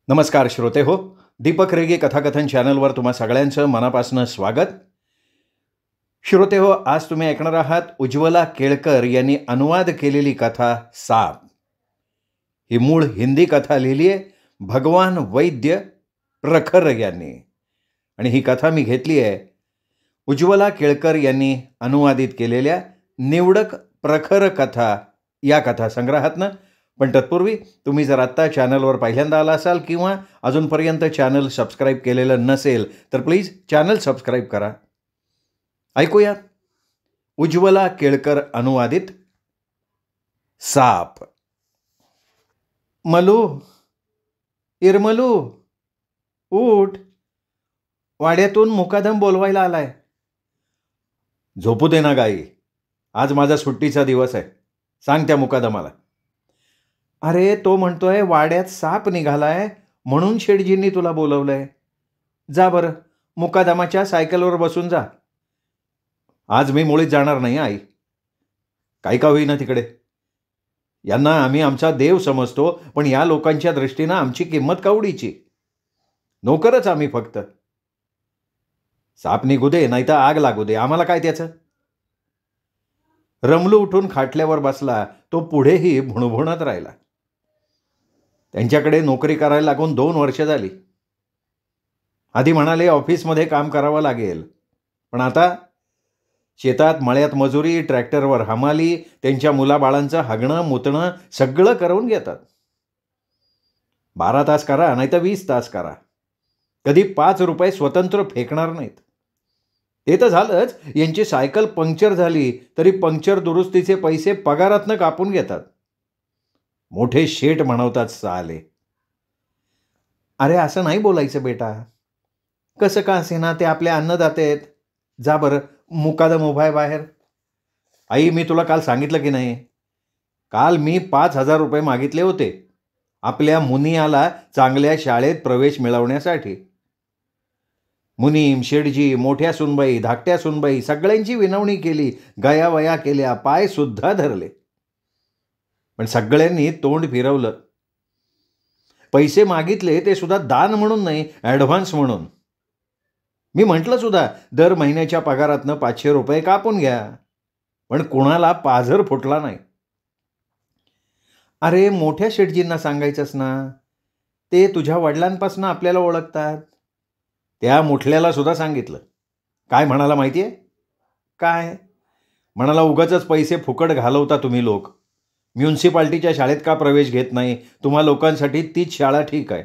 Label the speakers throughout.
Speaker 1: नमस्कार श्रोते हो. दीपक रेगे कथाकथन चॅनलवर तुम्हा सगळ्यांचं मनापासून स्वागत. श्रोते हो, आज तुम्ही ऐकणार आहात उज्ज्वला केळकर यांनी अनुवाद केलेली कथा साप. ही मूळ हिंदी कथा लिहिली आहे भगवान वैद्य प्रखर यांनी, आणि ही कथा मी घेतली आहे उज्ज्वला केळकर यांनी अनुवादित केलेल्या निवडक प्रखर कथा या कथासंग्रहातनं. पण तत्पूर्वी तुम्ही जर आत्ता चॅनलवर पहिल्यांदा आला असाल किंवा अजूनपर्यंत चॅनल सबस्क्राईब केलेलं नसेल तर प्लीज चॅनल सबस्क्राईब करा. ऐकूया उज्ज्वला केळकर अनुवादित साप. मलू, इरमलू, उठ, वाड्यातून मुकादम बोलवायला आलाय. झोपू दे ना गाई, आज माझा सुट्टीचा दिवस आहे. सांग त्या मुकादमाला. अरे तो म्हणतोय वाड्यात साप निघालाय म्हणून शेठजींनी तुला बोलवलंय. जा बरं, मुकादमाच्या सायकलवर बसून जा. आज मी मुळीच जाणार नाही आई. काही का होईना तिकडे. यांना आम्ही आमचा देव समजतो, पण या लोकांच्या दृष्टीनं आमची किंमत कावडीची. नोकरच आम्ही फक्त. साप निघू दे नाही तर आग लागू दे, आम्हाला काय त्याचं. रमलू उठून खाटल्यावर बसला. तो पुढेही भुणभुणत राहिला. त्यांच्याकडे नोकरी करायला लागून 2 वर्ष झाली. आधी म्हणाले ऑफिसमध्ये काम करावं लागेल, पण आता शेतात मळ्यात मजुरी, ट्रॅक्टरवर हमाली, त्यांच्या मुलाबाळांचं हागणं मुतणं सगळं करून घेतात. 12 तास करा नाही तर 20 तास करा, कधी 5 रुपये स्वतंत्र फेकणार नाहीत. ते तर झालंच, यांची सायकल पंक्चर झाली तरी पंक्चर दुरुस्तीचे पैसे पगारातनं कापून घेतात. मोठे शेठ म्हणवतात साले. अरे असं नाही बोलायचं बेटा. कसं का असेना, ते आपले अन्नदाते आहेत. जा बरं, मुकादम उभा आहे बाहेर. आई, मी तुला काल सांगितलं की नाही, काल मी 5,000 रुपये मागितले होते आपल्या मुनियाला चांगल्या शाळेत प्रवेश मिळवण्यासाठी. मुनीम, शेठजी, मोठ्या सुनबाई, धाकट्या सुनबाई सगळ्यांची विनवणी केली, गयावया केल्या, पाय सुद्धा धरले, पण सगळ्यांनी तोंड फिरवलं. पैसे मागितले ते सुद्धा दान म्हणून नाही, ॲडव्हान्स म्हणून. मी म्हटलं सुद्धा दर महिन्याच्या पगारातनं 500 रुपये कापून घ्या, पण कुणाला पाझर फुटला नाही. अरे मोठ्या शेठजींना सांगायचंच ना, ते तुझ्या वडिलांपासून आपल्याला ओळखतात. त्या मुठल्याला सुद्धा सांगितलं. काय म्हणाला माहिती आहे? काय म्हणाला, उगाचच पैसे फुकट घालवता तुम्ही लोक. म्युन्सिपाल्टीच्या शाळेत का प्रवेश घेत नाही? तुम्हा लोकांसाठी तीच शाळा ठीक आहे.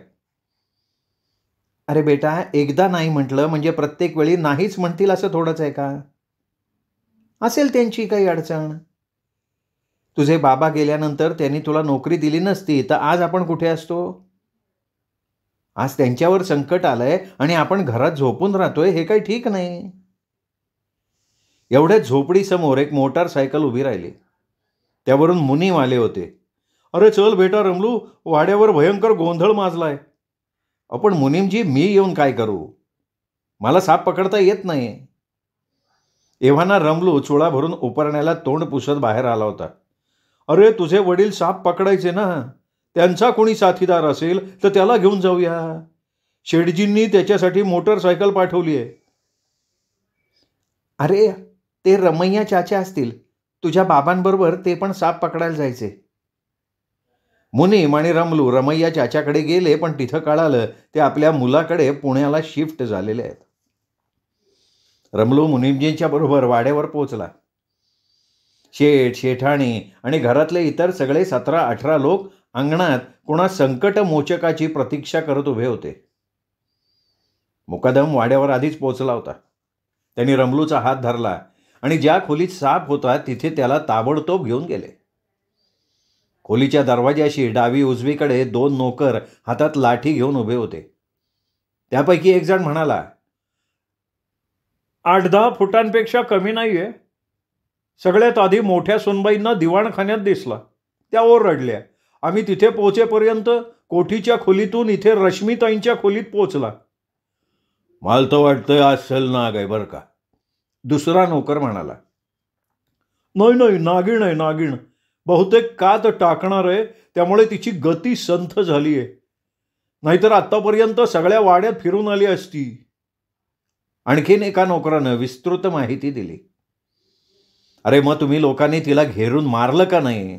Speaker 1: अरे बेटा, एकदा नाही म्हटलं म्हणजे प्रत्येक वेळी नाहीच म्हणतील असं थोडंच आहे का? असेल त्यांची काही अडचण. तुझे बाबा गेल्यानंतर त्यांनी तुला नोकरी दिली नसती तर आज आपण कुठे असतो? आज त्यांच्यावर संकट आलंय आणि आपण घरात झोपून राहतोय, हे काही ठीक नाही. एवढ्याच झोपडीसमोर एक मोटारसायकल उभी राहिली. त्यावरून मुनीम आले होते. अरे चल बेटा रमलू, वाड्यावर भयंकर गोंधळ माजलाय. आपण मुनीमजी, मी येऊन काय करू? मला साप पकडता येत नाही. एव्हाना रमलू चुळा भरून उपरण्याला तोंड पुसत बाहेर आला होता. अरे तुझे वडील साप पकडायचे ना, त्यांचा कोणी साथीदार असेल तर त्याला घेऊन जाऊया. शेठजींनी त्याच्यासाठी मोटरसायकल पाठवली आहे. अरे ते रमैया चाचा असतील, तुझ्या बाबांबरोबर ते पण साप पकडायला जायचे. मुनीम आणि रमलू रमैया चाच्याकडे गेले, पण तिथं कळालं ते आपल्या मुलाकडे पुण्याला शिफ्ट झालेले आहेत. रमलू मुनीमजींच्या बरोबर वाड्यावर पोचला. शेठ, शेठाणी आणि घरातले इतर सगळे 17-18 लोक अंगणात कुणा संकट मोचकाची प्रतीक्षा करत उभे होते. मुकादम वाड्यावर आधीच पोचला होता. त्यांनी रमलूचा हात धरला आणि ज्या खोलीत साप होता तिथे त्याला ताबडतोब घेऊन गेले. खोलीच्या दरवाजाशी डावी उजवीकडे 2 नोकर हातात लाठी घेऊन उभे होते. त्यापैकी एक जण म्हणाला, 8-10 फुटांपेक्षा कमी नाहीये. सगळ्यात आधी मोठ्या सुनबाईंना दिवाणखान्यात दिसला. त्या ओरडल्या. आम्ही तिथे पोहोचेपर्यंत कोठीच्या खोलीतून इथे रश्मीताईंच्या खोलीत पोहोचला. मला तर वाटतंय अस्सल नाग आहे बरं का, दुसरा नोकर म्हणाला. नाही नाही, नागिण आहे नागिण. बहुतेक कात टाकणार आहे, त्यामुळे तिची गती संथ झाली आहे. नाहीतर आत्तापर्यंत सगळ्या वाड्यात फिरून आली असती. आणखीन एका नोकरानं विस्तृत माहिती दिली. अरे मग तुम्ही लोकांनी तिला घेरून मारलं का नाही?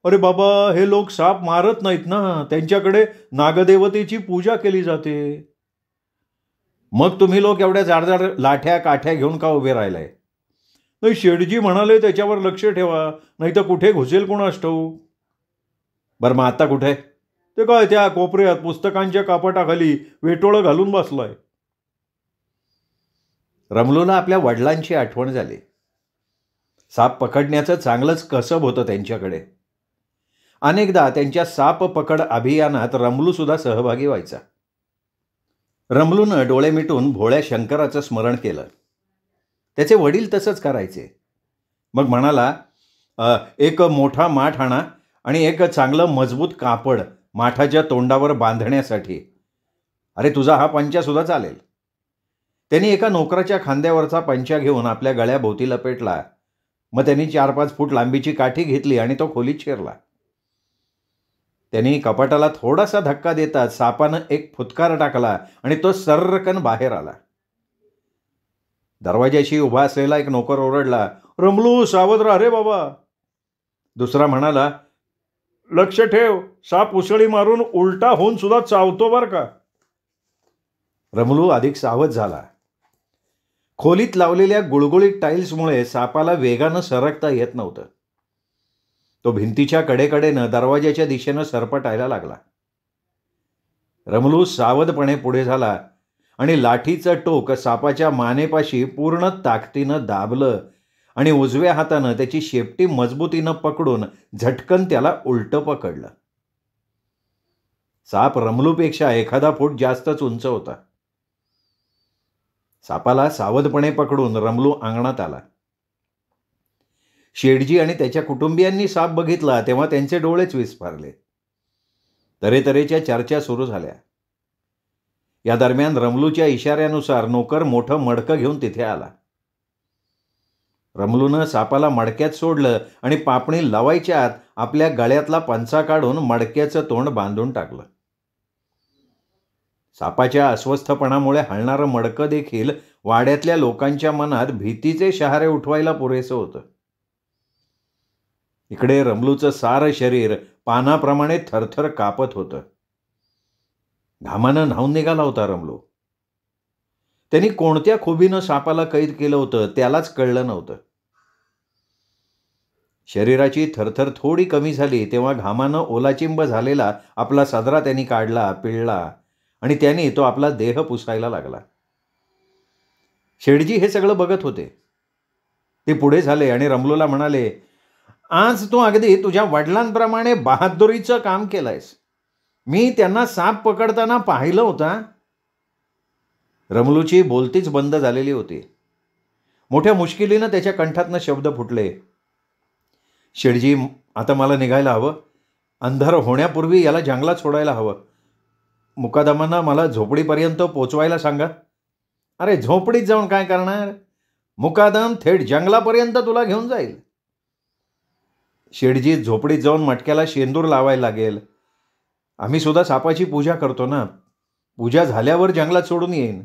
Speaker 1: अरे बाबा, हे लोक साप मारत नाहीत ना, त्यांच्याकडे नागदेवतेची पूजा केली जाते. मग तुम्ही लोक एवढ्या जाडजाड लाठ्या काठ्या घेऊन का उभे राहिलाय? नाही, शेठजी म्हणाले त्याच्यावर लक्ष ठेवा, नाही तर कुठे घुसेल कोणास ठाऊक. बरं, मग आता कुठे? ते काय त्या कोपऱ्यात पुस्तकांच्या कापटाखाली वेटोळं घालून बसलाय. रमलूला आपल्या वडिलांची आठवण झाली. साप पकडण्याचं चांगलंच कसब होतं त्यांच्याकडे. अनेकदा त्यांच्या साप पकड अभियानात रमलू सुद्धा सहभागी व्हायचा. रमलूनं डोळे मिटून भोळ्या शंकराचं स्मरण केलं. त्याचे वडील तसंच करायचे. मग म्हणाला, एक मोठा माठ आणा आणि एक चांगलं मजबूत कापड माठाच्या तोंडावर बांधण्यासाठी. अरे, तुझा हा पंचा सुद्धा चालेल. त्यांनी एका नोकराच्या खांद्यावरचा पंचा घेऊन आपल्या गळ्याभोवती लपेटला. मग त्यांनी 4-5 फूट लांबीची काठी घेतली आणि तो खोलीत शिरला. त्यांनी कपाटाला थोडासा धक्का देताच सापानं एक फुटकार टाकला आणि तो सर्रकन बाहेर आला. दरवाजाशी उभा असलेला एक नोकर ओरडला, रमलू, सावध राहा रे बाबा. दुसरा म्हणाला, लक्ष ठेव, साप उसळी मारून उलटा होऊन सुद्धा चावतो बर का. रमलू अधिक सावध झाला. खोलीत लावलेल्या गुळगुळीत टाईल्समुळे सापाला वेगानं सरकता येत नव्हतं. तो भिंतीच्या कडेकडेनं दरवाजाच्या दिशेनं सरपटायला लागला. रमलू सावधपणे पुढे झाला आणि लाठीचं टोक सापाच्या मानेपाशी पूर्ण ताकदीनं दाबलं आणि उजव्या हातानं त्याची शेपटी मजबूतीनं पकडून झटकन त्याला उलटं पकडलं. साप रमलूपेक्षा एखादा फूट जास्तच उंच होता. सापाला सावधपणे पकडून रमलू अंगणात आला. शेठजी आणि त्याच्या कुटुंबियांनी साप बघितला तेव्हा त्यांचे डोळेच विस्फारले. तऱ्हेतऱ्हेच्या चर्चा सुरू झाल्या. या दरम्यान रमलूच्या इशाऱ्यानुसार नोकर मोठं मडकं घेऊन तिथे आला. रमलूनं सापाला मडक्यात सोडलं आणि पापणी लावायच्या आत आपल्या गळ्यातला पंचा काढून मडक्याचं तोंड बांधून टाकलं. सापाच्या अस्वस्थपणामुळे हलणारं मडकं देखील वाड्यातल्या लोकांच्या मनात भीतीचे शहारे उठवायला पुरेसं होतं. इकडे रमलूचं सारं शरीर पानाप्रमाणे थरथर कापत होतं. घामानं न्हाऊन निघाला होता रमलू. त्यांनी कोणत्या खुबीनं सापाला कैद केलं होतं त्यालाच कळलं नव्हतं. शरीराची थरथर थोडी कमी झाली तेव्हा घामानं ओलाचिंब झालेला आपला सदरा त्यांनी काढला, पिळला आणि त्यांनी तो आपला देह पुसायला लागला. शेठजी हे सगळं बघत होते. ते पुढे झाले आणि रमलूला म्हणाले, आज तू अगदी तुझ्या वडिलांप्रमाणे बहादुरीचं काम केलंयस. मी त्यांना साप पकडताना पाहिलं होतं. रमलूची बोलतीच बंद झालेली होती. मोठ्या मुश्किलीनं त्याच्या कंठातनं शब्द फुटले, शेठजी, आता मला निघायला हवं. अंधार होण्यापूर्वी याला जंगलात सोडायला हवं. मुकादमांना मला झोपडीपर्यंत पोचवायला सांगा. अरे, झोपडीत जाऊन काय करणार? मुकादम थेट जंगलापर्यंत तुला घेऊन जाईल. शेठजी, झोपडीत जाऊन मटक्याला शेंदूर लावायला लागेल. आम्ही सुद्धा सापाची पूजा करतो ना. पूजा झाल्यावर जंगलात सोडून येईन.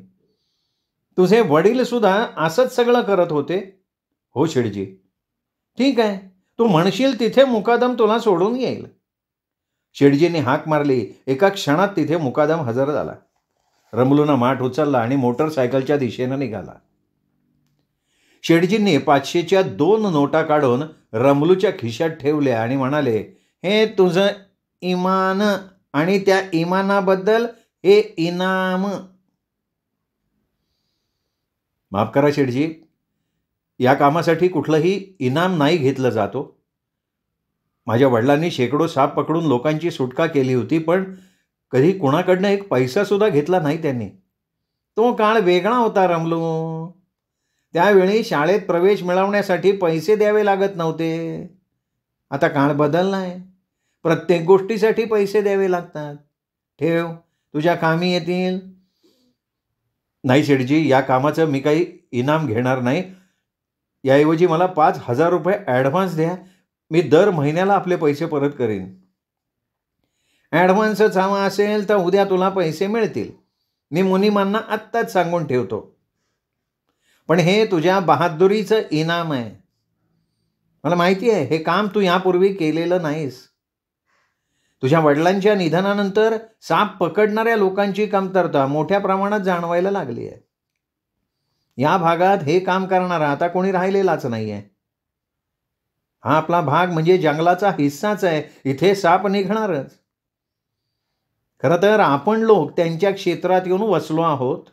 Speaker 1: तुझे वडील सुद्धा असंच सगळं करत होते. हो शेठजी. ठीक आहे, तू म्हणशील तिथे मुकादम तुला सोडून येईल. शेठजींनी हाक मारली. एका क्षणात तिथे मुकादम हजर झाला. रमलूनं माठ उचलला आणि मोटरसायकलच्या दिशेनं निघाला. शेठजींनी 500च्या 2 नोटा काढून रमलूच्या खिशात ठेवल्या आणि म्हणाले, हे तुझं इमान आणि त्या इमानाबद्दल हे इनाम. माफ करा शेठजी, या कामासाठी कुठलंही इनाम नाही घेतलं जातो. माझ्या वडिलांनी शेकडो साप पकडून लोकांची सुटका केली होती, पण कधी कुणाकडनं एक पैसा सुद्धा घेतला नाही त्यांनी. तो काळ वेगळा होता रमलू. त्यावेळी शाळेत प्रवेश मिळवण्यासाठी पैसे द्यावे लागत नव्हते. आता काळ बदललाय. प्रत्येक गोष्टीसाठी पैसे द्यावे लागतात. ठेव, तुझ्या कामी येतील. नाही शेठजी, या कामाचं मी काही इनाम घेणार नाही. याऐवजी मला 5,000 रुपये ॲडव्हान्स द्या. मी दर महिन्याला आपले पैसे परत करीन. ॲडव्हान्सच हवा असेल तर उद्या तुला पैसे मिळतील. मी मुनिमांना आत्ताच सांगून ठेवतो. पण हे तुझ्या बहादुरीचं इनाम आहे. मला माहिती आहे हे काम तू यापूर्वी केलेलं नाहीस. तुझ्या वडिलांच्या निधनानंतर साप पकडणाऱ्या लोकांची कमतरता मोठ्या प्रमाणात जाणवायला लागली आहे. या भागात हे काम करणारा आता कोणी राहिलेलाच नाही आहे. हा आपला भाग म्हणजे जंगलाचा हिस्साच आहे. इथे साप निघणारच. खरं तर आपण लोक त्यांच्या क्षेत्रात येऊन वसलो आहोत.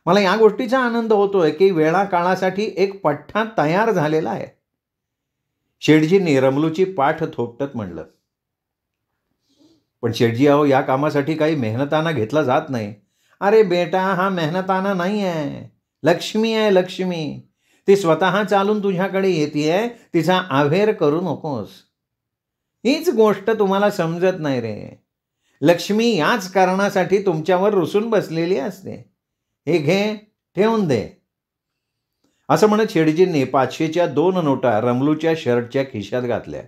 Speaker 1: मला या गोष्टीचा आनंद होतोय की वेळा काळासाठी एक पठ्ठा तयार झालेला आहे. शेठजींनी रमलूची पाठ थोपटत म्हणलं. पण शेठजी, अहो या कामासाठी काही मेहनताना घेतला जात नाही. अरे बेटा, हा मेहनताना नाही आहे. लक्ष्मी आहे, लक्ष्मी. ती स्वतः चालून तुझ्याकडे येतेय. तिचा आव्हेर करू नकोस. हीच गोष्ट तुम्हाला समजत नाही रे. लक्ष्मी याच कारणासाठी तुमच्यावर रुसून बसलेली असते. हे घे, ठेवून दे. असं म्हणत शेठजींनी 500च्या 2 नोटा रमलूच्या शर्टच्या खिशात घातल्या.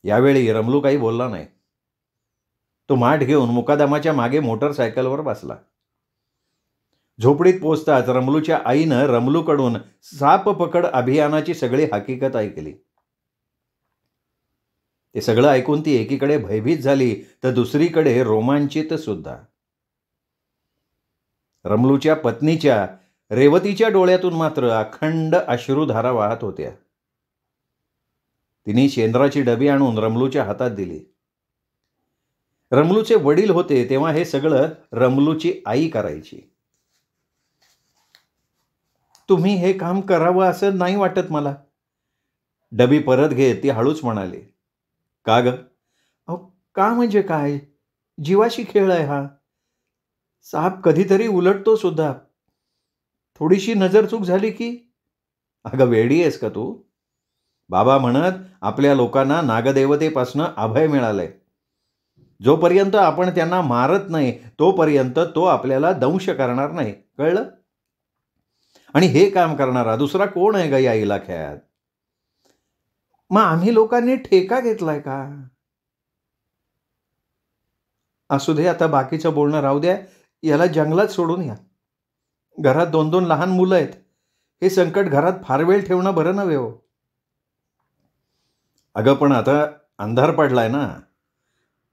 Speaker 1: यावेळी रमलू काही बोलला नाही. तो माठ घेऊन मुकादमाच्या मागे मोटरसायकलवर बसला. झोपडीत पोचताच रमलूच्या आईनं रमलूकडून साप पकड अभियानाची सगळी हकीकत ऐकली. ते सगळं ऐकून ती एकीकडे भयभीत झाली तर दुसरीकडे रोमांचित सुद्धा. रमलूच्या पत्नीच्या रेवतीच्या डोळ्यातून मात्र अखंड अश्रुधारा वाहत होत्या. तिने शेंद्राची डबी आणून रमलूच्या हातात दिली. रमलूचे वडील होते तेव्हा हे सगळं रमलूची आई करायची. तुम्ही हे काम करावं असं नाही वाटत मला. डबी परत घेत ती हळूच म्हणाली. का ग? अहो का म्हणजे काय? जीवाशी खेळ आहे हा. साप कधीतरी उलटतो सुद्धा. थोडीशी नजर चूक झाली की. अगं वेडी आहेस का तू? बाबा म्हणत आपल्या लोकांना नागदेवतेपासनं अभय मिळालंय. जोपर्यंत आपण त्यांना मारत नाही तोपर्यंत तो आपल्याला दंश करणार नाही. कळलं? आणि हे काम करणारा दुसरा कोण आहे ग या इलाख्यात? मग आम्ही लोकांनी ठेका घेतलाय का? असू दे, आता बाकीचं बोलणं राहू द्या. याला जंगलात सोडून या. घरात 2-2 लहान मुलं आहेत. हे संकट घरात फार वेळ ठेवणं बरं नव्हे हो. अगं पण आता अंधार पडलाय ना.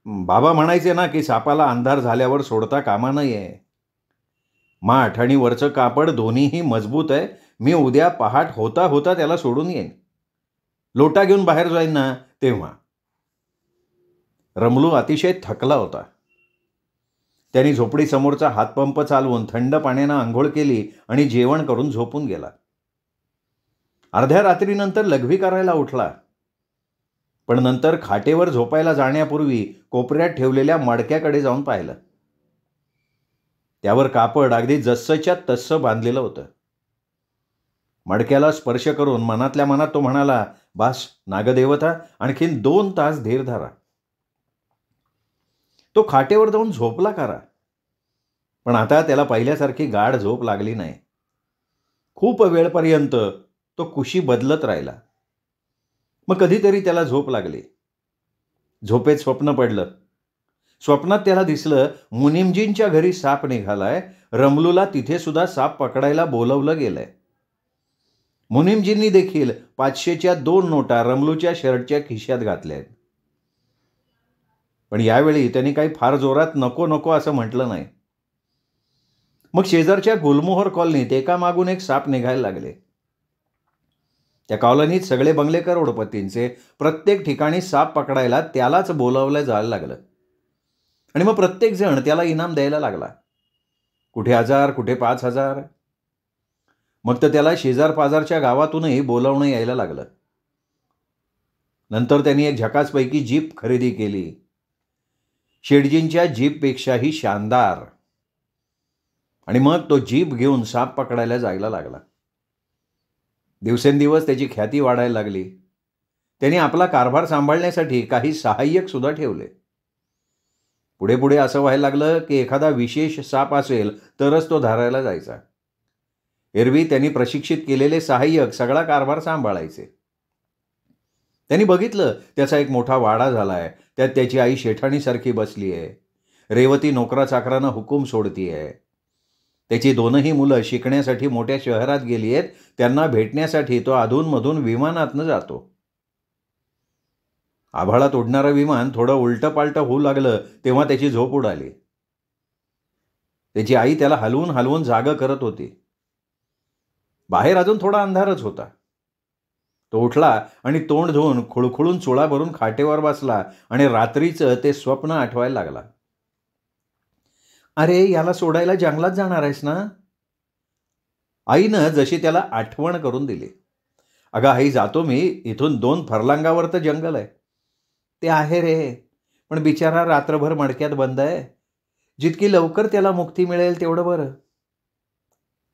Speaker 1: बाबा म्हणायचे ना की सापाला अंधार झाल्यावर सोडता कामा नये. माठ आणि वरचं कापड दोन्हीही मजबूत आहे. मी उद्या पहाट होता होता त्याला सोडून येईन. लोटा घेऊन बाहेर जाईन ना तेव्हा. रमलू अतिशय थकला होता. त्यांनी झोपडीसमोरचा हातपंप चालवून थंड पाण्यानं आंघोळ केली आणि जेवण करून झोपून गेला. अर्ध्या रात्रीनंतर लघवी करायला उठला. पण नंतर खाटेवर झोपायला जाण्यापूर्वी कोपऱ्यात ठेवलेल्या मडक्याकडे जाऊन पाहिलं. त्यावर कापड अगदी जस्सच्या तस्सं बांधलेलं होतं. मडक्याला स्पर्श करून मनातल्या मनात तो म्हणाला, बास नागदेवता, आणखीन 2 तास धीर धरा. तो खाटेवर जाऊन झोपला खरा. पण आता त्याला पहिल्यासारखी गाढ झोप लागली नाही. खूप वेळपर्यंत तो कुशी बदलत राहिला. मग कधीतरी त्याला झोप लागली. झोपेत स्वप्न पडलं. स्वप्नात त्याला दिसलं मुनिमजींच्या घरी साप निघालाय. रमलूला तिथे सुद्धा साप पकडायला बोलवलं गेलंय. मुनिमजींनी देखील 500च्या 2 नोटा रमलूच्या शर्टच्या खिशात घातल्या. पण यावेळी त्यांनी काही फार जोरात नको नको असं म्हटलं नाही. मग शेजारच्या गुलमोहर कॉलनीत एकामागून एक साप निघायला लागले. त्या कॉलनीत सगळे बंगले करोडपतींचे. प्रत्येक ठिकाणी साप पकडायला त्यालाच बोलावलं जायला लागलं. आणि मग प्रत्येक जण त्याला इनाम द्यायला लागला. कुठे 1000, कुठे 5000. मग तर त्याला शेजार पाजारच्या गावातूनही बोलावणं यायला लागलं. नंतर त्यांनी एक झकासपैकी जीप खरेदी केली. शेठजींच्या जीपपेक्षाही शानदार. आणि मग तो जीप घेऊन साप पकडायला जायला लागला. दिवसेंदिवस त्याची ख्याती वाढायला लागली. त्यांनी आपला कारभार सांभाळण्यासाठी काही सहाय्यक सुद्धा ठेवले. पुढे पुढे असं व्हायला लागलं की एखादा विशेष साप असेल तरच तो धरायला जायचा. एरवी त्यांनी प्रशिक्षित केलेले सहाय्यक सगळा कारभार सांभाळायचे. त्यांनी बघितलं त्याचा एक मोठा वाडा झाला आहे. त्यात त्याची आई शेठाणीसारखी बसली आहे. रेवती नोकरा चाकरांना हुकूम सोडतीये. त्याची दोनही मुलं शिकण्यासाठी मोठ्या शहरात गेली आहेत. त्यांना भेटण्यासाठी तो अधूनमधून विमानातनं जातो. आभाळात उडणारं विमान थोडं उलटं-पालटं होऊ लागलं तेव्हा त्याची झोप उडाली. त्याची आई त्याला हलवून हलवून जागं करत होती. बाहेर अजून थोडा अंधारच होता. तो उठला आणि तोंड धुवून खुळखुळून चुळा भरून खाटेवर बसला आणि रात्रीचं ते स्वप्न आठवायला लागला. अरे, याला सोडायला जंगलात जाणार आहेस ना? आईनं जशी त्याला आठवण करून दिली. अगं आई, जातो मी. इथून 2 फरलांगावर तर जंगल आहे. ते आहे रे, पण बिचारा रात्रभर मडक्यात बंद आहे. जितकी लवकर त्याला मुक्ती मिळेल तेवढं बरं.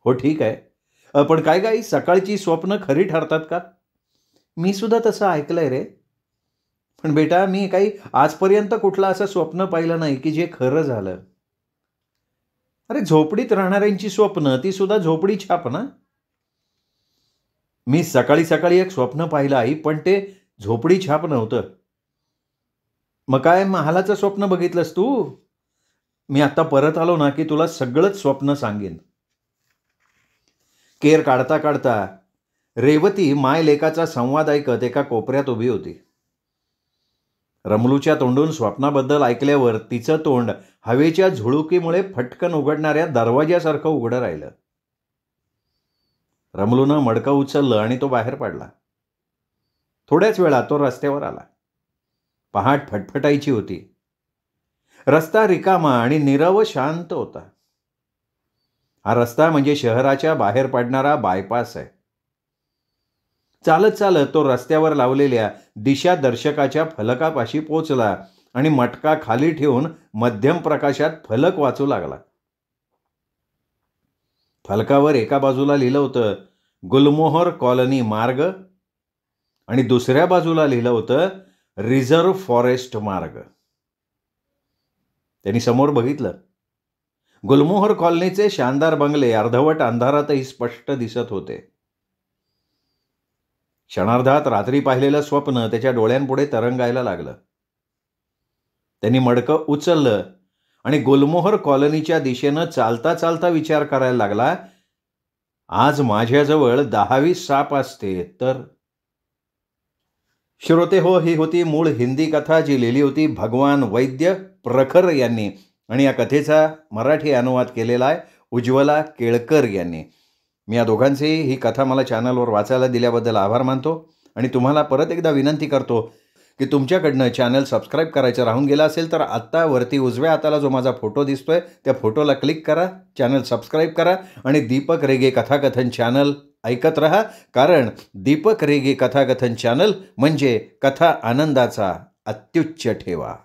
Speaker 1: हो, ठीक आहे. पण काय आई, सकाळची स्वप्न खरी ठरतात का? मी सुद्धा तसं ऐकलंय रे. पण बेटा, मी काही आजपर्यंत कुठलं असं स्वप्न पाहिलं नाही की जे खरं झालं. अरे, झोपडीत राहणाऱ्यांची स्वप्न ती सुद्धा झोपडी छाप ना. मी सकाळी सकाळी एक स्वप्न पाहिलं आई, पण ते झोपडी छाप नव्हतं. मग काय महालाचं स्वप्न बघितलंस तू? मी आता परत आलो ना की तुला सगळंच स्वप्न सांगेन. केर काढता काढता रेवती माय लेकाचा संवाद ऐकत एका कोपऱ्यात उभी होती. रमलूच्या तोंडून स्वप्नाबद्दल ऐकल्यावर तिचं तोंड हवेच्या झुळुकीमुळे फटकन उघडणाऱ्या दरवाजासारखं उघडं राहिलं. रमलूनं मडकं उचललं आणि तो बाहेर पडला. थोड्याच वेळात तो रस्त्यावर आला. पहाट फटफटायची होती. रस्ता रिकामा आणि नीरव शांत होता. हा रस्ता म्हणजे शहराच्या बाहेर पडणारा बायपास आहे. चालत चालत तो रस्त्यावर लावलेल्या दिशादर्शकाच्या फलकापाशी पोचला आणि मटका खाली ठेवून मध्यम प्रकाशात फलक वाचू लागला. फलकावर एका बाजूला लिहिलं होतं गुलमोहर कॉलनी मार्ग आणि दुसऱ्या बाजूला लिहिलं होतं रिझर्व्ह फॉरेस्ट मार्ग. त्यांनी समोर बघितलं. गुलमोहर कॉलनीचे शानदार बंगले अर्धवट अंधारातही स्पष्ट दिसत होते. क्षणार्धात रात्री पाहिलेलं स्वप्न त्याच्या डोळ्यांपुढे तरंगायला लागलं. त्यांनी मडकं उचललं आणि गुलमोहर कॉलनीच्या दिशेनं चालता चालता विचार करायला लागला, आज माझ्याजवळ 10-20 साप असते तर. श्रोते हो, ही होती मूळ हिंदी कथा जी लिहिली होती भगवान वैद्य प्रखर यांनी आणि या कथेचा मराठी अनुवाद केलेला आहे उज्ज्वला केळकर यांनी. मी या दोघांचेही ही कथा मला चॅनलवर वाचायला दिल्याबद्दल आभार मानतो आणि तुम्हाला परत एकदा विनंती करतो की तुमच्याकडनं चॅनल सबस्क्राईब करायचं राहून गेलं असेल तर आत्ता वरती उजव्या हाताला जो माझा फोटो दिसतोय त्या फोटोला क्लिक करा, चॅनल सबस्क्राईब करा आणि दीपक रेगे कथाकथन चॅनल ऐकत रहा. कारण दीपक रेगे कथाकथन चॅनल म्हणजे कथा आनंदाचा अत्युच्च ठेवा.